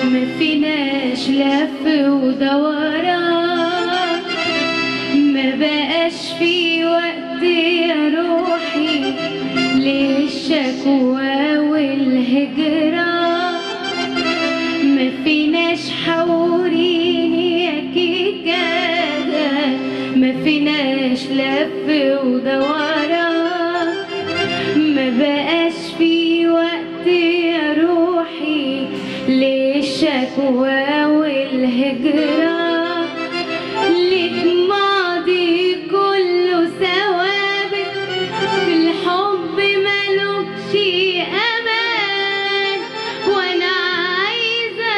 مفيناش لف ودوران، ما بقاش في وقت يا روحي للشكوى والهجران. مفيناش حوريني يا كيكادا، مفيناش لف ودوران، ما بقاش في وقت يا روحي للشكوى والهجران. ليك ماضي كله ثوابت، في الحب ملوكش امان، وانا عايزه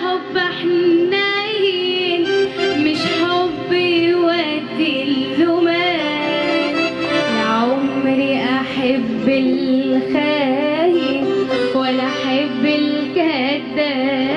حب حنين مش حب يودي اللومان. لعمري احب الخاين ولا احب الكذاب،